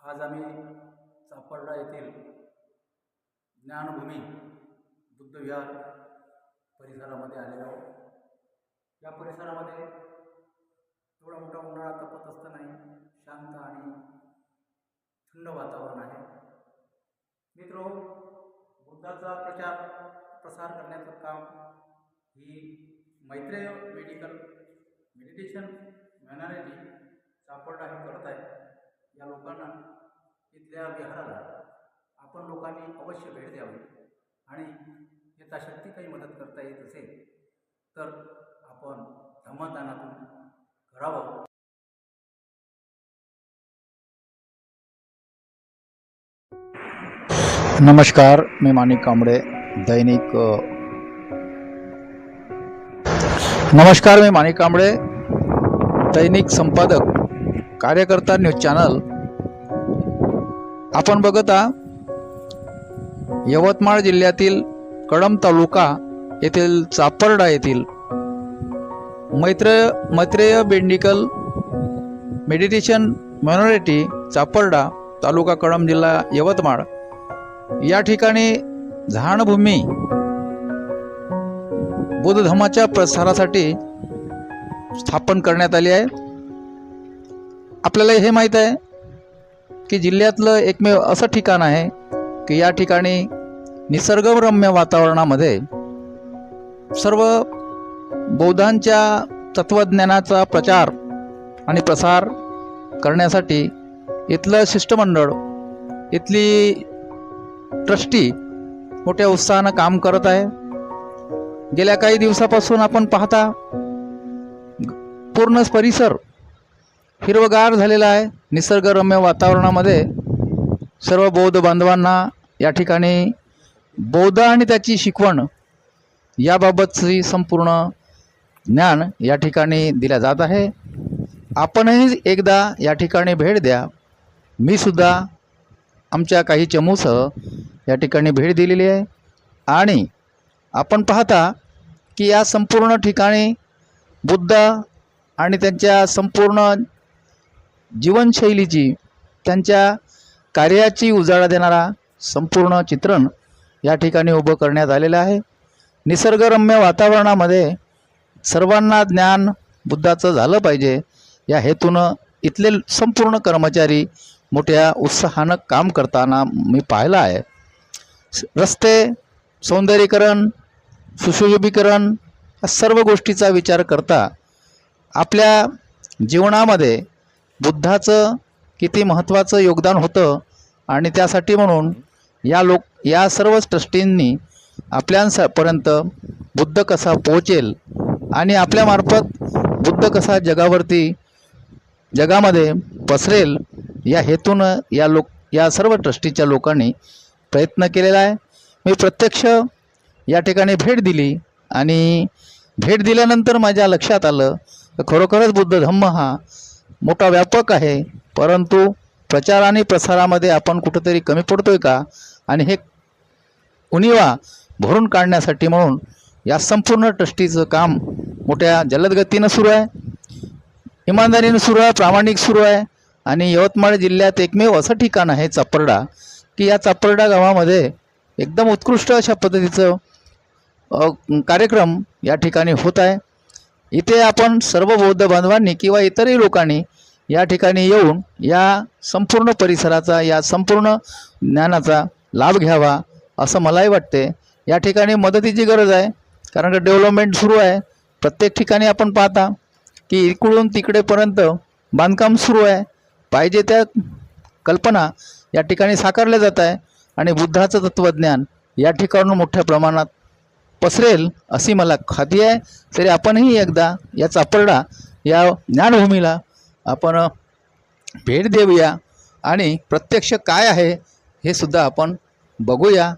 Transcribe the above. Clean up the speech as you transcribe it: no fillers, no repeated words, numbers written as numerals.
आज आम्ही चापरडा येथील ज्ञानभूमी बुद्धविहार परिसरामध्ये आलेलो आहोत. या परिसरामध्ये एवढा मोठा उन्हाळा तपत असतानाही शांत आणि थंड वातावरण आहे. मित्रो, बुद्धाचा प्रसार करण्याचं काम ही मैत्रेय मेडिटेशन मिशनरी चापरडा हे करत आहे. या लोकांना इथल्या विहाराला आपण लोकांनी अवश्य भेट द्यावी आणि यथाशक्ती काही मदत करता येत असेल तर आपण धम्मदानातून करावं. नमस्कार, मी माणिक कांबळे, दैनिक संपादक, कार्यकर्ता न्यूज चॅनल. आपण बघत आहात यवतमाळ जिल्ह्यातील कळंब तालुका येथील चापरडा येथील मैत्रेय मेडिटेशन मिशनरी चापरडा, तालुका कळंब, जिल्हा यवतमाळ या ठिकाणी ज्ञानभूमी बुद्ध धर्माच्या प्रसारासाठी स्थापन करण्यात आली आहे. आपल्याला हे माहीत आहे की जिल्ह्यातलं एकमेव असं ठिकाण आहे की या ठिकाणी निसर्गरम्य वातावरणामध्ये सर्व बौद्धांच्या तत्त्वज्ञानाचा प्रचार आणि प्रसार करण्यासाठी इथलं शिष्टमंडळ, इथली ट्रस्टी मोठ्या उत्साहानं काम करत आहे. गेल्या काही दिवसापासून आपण पाहता पूर्ण परिसर हिरवगार झालेला आहे. निसर्गरम्य वातावरणामध्ये सर्व बौद्ध बांधवांना या ठिकाणी बौद्ध आणि त्याची शिकवण याबाबतची संपूर्ण ज्ञान या ठिकाणी दिल्या जात आहे. आपणही एकदा या ठिकाणी भेट द्या. मी सुद्धा आमच्या काही चमूसह या ठिकाणी भेट दिलेली आहे आणि आपण पाहता की या संपूर्ण ठिकाणी बुद्ध आणि त्यांच्या संपूर्ण जीवनशैलीची, त्यांच्या कार्याची उजाळा देणारा संपूर्ण चित्रण या ठिकाणी उभं करण्यात आलेलं आहे. निसर्गरम्य वातावरणामध्ये सर्वांना ज्ञान बुद्धाचं झालं पाहिजे या हेतूनं इथले संपूर्ण कर्मचारी मोठ्या उत्साहानं काम करताना मी पाहिलं आहे. रस्ते, सौंदर्यीकरण, सुशोभीकरण या सर्व गोष्टीचा विचार करता आपल्या जीवनामध्ये बुद्धाचं किती महत्त्वाचं योगदान होतं आणि त्यासाठी म्हणून या सर्व ट्रस्टींनी आपल्यापर्यंत बुद्ध कसा पोहोचेल आणि आपल्यामार्फत बुद्ध कसा जगामध्ये पसरेल या हेतूनं या सर्व ट्रस्टीच्या लोकांनी प्रयत्न केलेला आहे. मी प्रत्यक्ष या ठिकाणी भेट दिली आणि भेट दिल्यानंतर माझ्या लक्षात आलं तर खरोखरच बुद्ध धम्म हा मोठा व्यापक आहे, परंतु प्रचार आणि प्रसारामध्ये आपण कुठंतरी कमी पडतोय का, आणि हे उणिवा भरून काढण्यासाठी म्हणून या संपूर्ण ट्रस्टीचं काम मोठ्या जलद गतीनं सुरू आहे, इमानदारीनं सुरू आहे, प्रामाणिक सुरू आहे. आणि यवतमाळ जिल्ह्यात एकमेव असं ठिकाण आहे चापरडा की या चापरडा गावामध्ये एकदम उत्कृष्ट अशा पद्धतीचं कार्यक्रम या ठिकाणी होत आहे. इथे आपण सर्व बौद्ध बांधवांनी किंवा इतरही लोकांनी या ठिकाणी येऊन या संपूर्ण परिसराचा, या संपूर्ण ज्ञानाचा लाभ घ्यावा असं मलाही वाटते. या ठिकाणी मदतीची गरज आहे, कारण का डेव्हलपमेंट सुरू आहे. प्रत्येक ठिकाणी आपण पाहता की इकडून तिकडेपर्यंत बांधकाम सुरू आहे. पाहिजे त्या कल्पना या ठिकाणी साकारल्या जात आहे आणि बुद्धाचं तत्त्वज्ञान या ठिकाणून मोठ्या प्रमाणात पसरेल अशी मला खात्री आहे. तरी आपणही एकदा या चापरडा या ज्ञानभूमीला आपण भेट देऊया आणि प्रत्यक्ष काय आहे हे सुद्धा आपण बघूया.